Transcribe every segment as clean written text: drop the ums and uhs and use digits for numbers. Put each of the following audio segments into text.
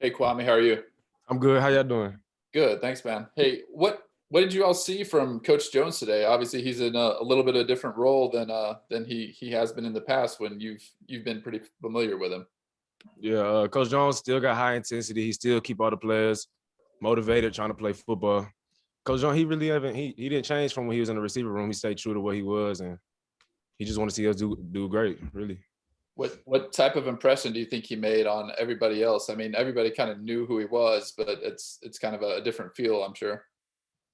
Hey Kwame, how are you? I'm good. How y'all doing? Good, thanks, man. Hey, what did you all see from Coach Jones today? Obviously, he's in a little bit of a different role than he has been in the past when you've been pretty familiar with him. Yeah, Coach Jones still got high intensity. He still keep all the players motivated, trying to play football. Coach Jones, he really haven't. He didn't change from when he was in the receiver room. He stayed true to what he was, and he just want to see us do great. Really. What type of impression do you think he made on everybody else? I mean, everybody kind of knew who he was, but it's kind of a different feel, I'm sure.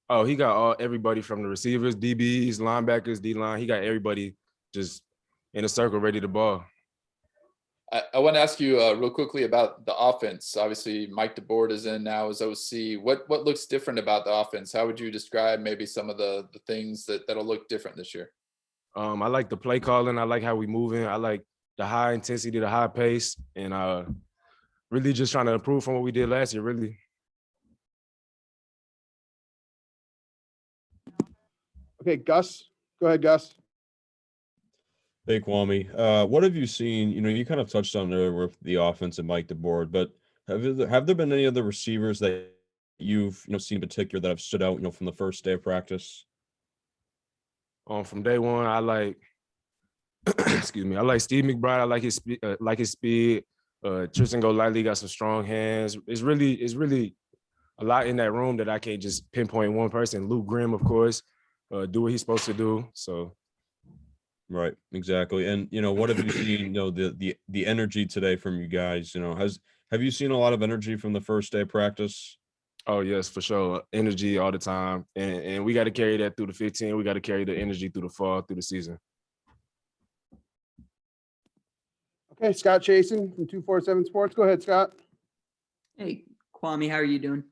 Oh, he got everybody from the receivers, DBs, linebackers, D line. He got everybody just in a circle, ready to ball. I want to ask you real quickly about the offense. Obviously, Mike DeBord is in now as OC. What looks different about the offense? How would you describe maybe some of the things that'll look different this year? I like the play calling. I like how we moving. I like the high intensity, the high pace, and really just trying to improve from what we did last year. Really. Okay, Gus. Go ahead, Gus. Hey, Kwame. What have you seen? You kind of touched on earlier with the offense and Mike DeBord, but have there been any other receivers that you've seen in particular that have stood out, from the first day of practice? From day one, I like excuse me. I like Steve McBride. I like his speed. Tristan Golightly got some strong hands. It's really a lot in that room that I can't just pinpoint one person. Luke Grimm, of course, do what he's supposed to do. So, Right, exactly. And what have you seen? The energy today from you guys. Have you seen a lot of energy from the first day of practice? oh yes, for sure, energy all the time, and we got to carry that through the 15. We got to carry the energy through the fall, through the season. Okay, Scott Chasen from 247 Sports. Go ahead, Scott. Hey, Kwame, how are you doing?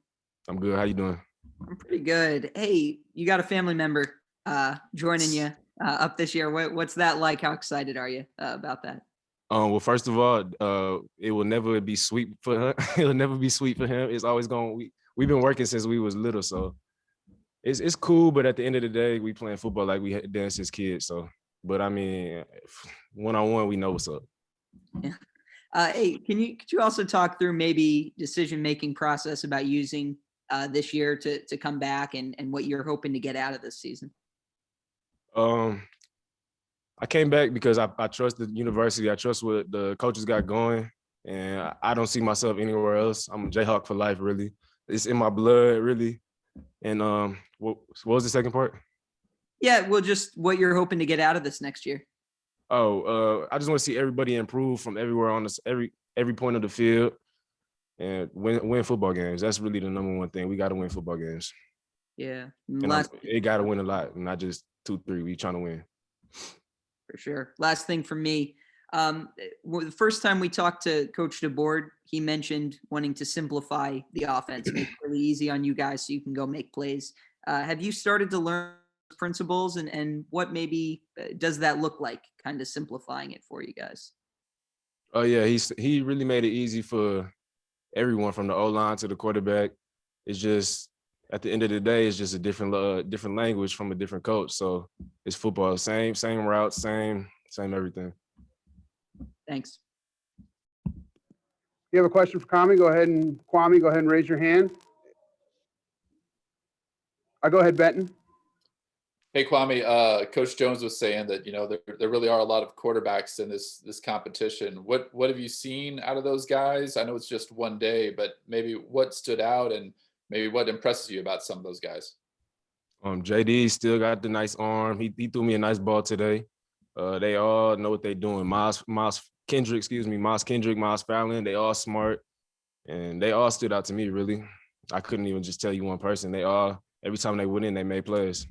I'm good. How you doing? I'm pretty good. Hey, you got a family member joining you up this year. What's that like? How excited are you about that? Well, first of all, it will never be sweet for him. It'll never be sweet for him. It's always going. We've been working since we was little, so it's cool. But at the end of the day, we playing football like we had done since kids. So, but I mean, 1-on-1, we know what's up. Yeah. Hey, could you also talk through maybe decision-making process about using this year to come back and what you're hoping to get out of this season? I came back because I trust the university. I trust what the coaches got going, and I don't see myself anywhere else. I'm a Jayhawk for life, really. It's in my blood, really. And what was the second part? Yeah, well, just what you're hoping to get out of this next year. I just want to see everybody improve from everywhere on this every point of the field and win football games. That's really the number one thing. We got to win football games. Yeah, And it got to win a lot, not just 2-3. We trying to win. For sure. Last thing for me. The first time we talked to Coach DeBord, he mentioned wanting to simplify the offense, make it really easy on you guys so you can go make plays. Have you started to learn principles and what maybe does that look like, kind of simplifying it for you guys? Oh yeah, he really made it easy for everyone from the O-line to the quarterback. It's just at the end of the day, it's just a different language from a different coach. So it's football, same routes, same everything. Thanks. You have a question for Kwame? Go ahead and raise your hand. I'll go ahead, Benton. Hey Kwame, Coach Jones was saying that there really are a lot of quarterbacks in this competition. What have you seen out of those guys? I know it's just one day, but maybe what stood out and maybe what impresses you about some of those guys? JD still got the nice arm. He threw me a nice ball today. They all know what they're doing. Miles Kendrick, Miles Fallon, they all smart, and they all stood out to me, really. I couldn't even just tell you one person. They all, every time they went in, they made plays.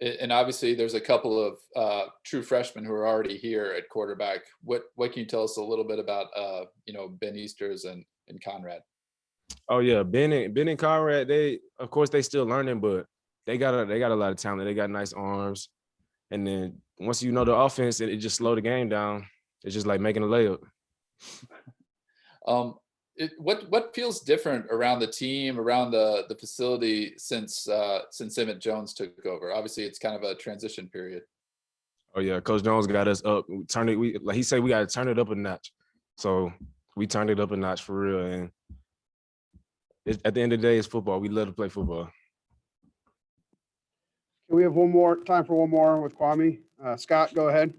And obviously, there's a couple of true freshmen who are already here at quarterback. What can you tell us a little bit about Ben Easters and Conrad? Oh yeah, Ben and Conrad. They still learning, but they got a lot of talent. They got nice arms, and then once you know the offense, it just slow the game down. It's just like making a layup. What feels different around the team, around the facility since Emmett Jones took over? Obviously, it's kind of a transition period. Oh yeah, Coach Jones got us up. Like he said, we got to turn it up a notch. So we turned it up a notch for real, and at the end of the day, it's football. We love to play football. Can we have time for one more with Kwamie? Scott, go ahead.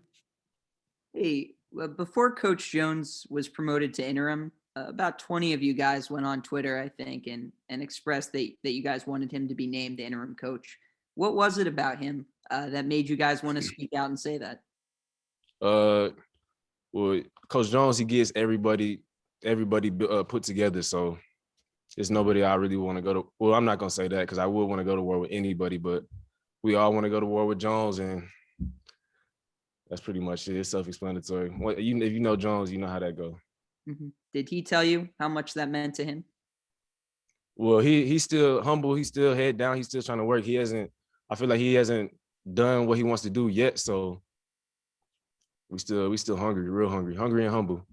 Hey, before Coach Jones was promoted to interim, about 20 of you guys went on Twitter, I think, and expressed that you guys wanted him to be named the interim coach. What was it about him that made you guys want to speak out and say that? Well, Coach Jones, he gets everybody put together. So there's nobody I really want to go to. Well, I'm not gonna say that because I would want to go to war with anybody, but we all want to go to war with Jones, and that's pretty much it. It's self-explanatory. If you know Jones, you know how that goes. Mm-hmm. Did he tell you how much that meant to him? Well, he's still humble. He's still head down. He's still trying to work. I feel like he hasn't done what he wants to do yet. So we still hungry, real hungry and humble.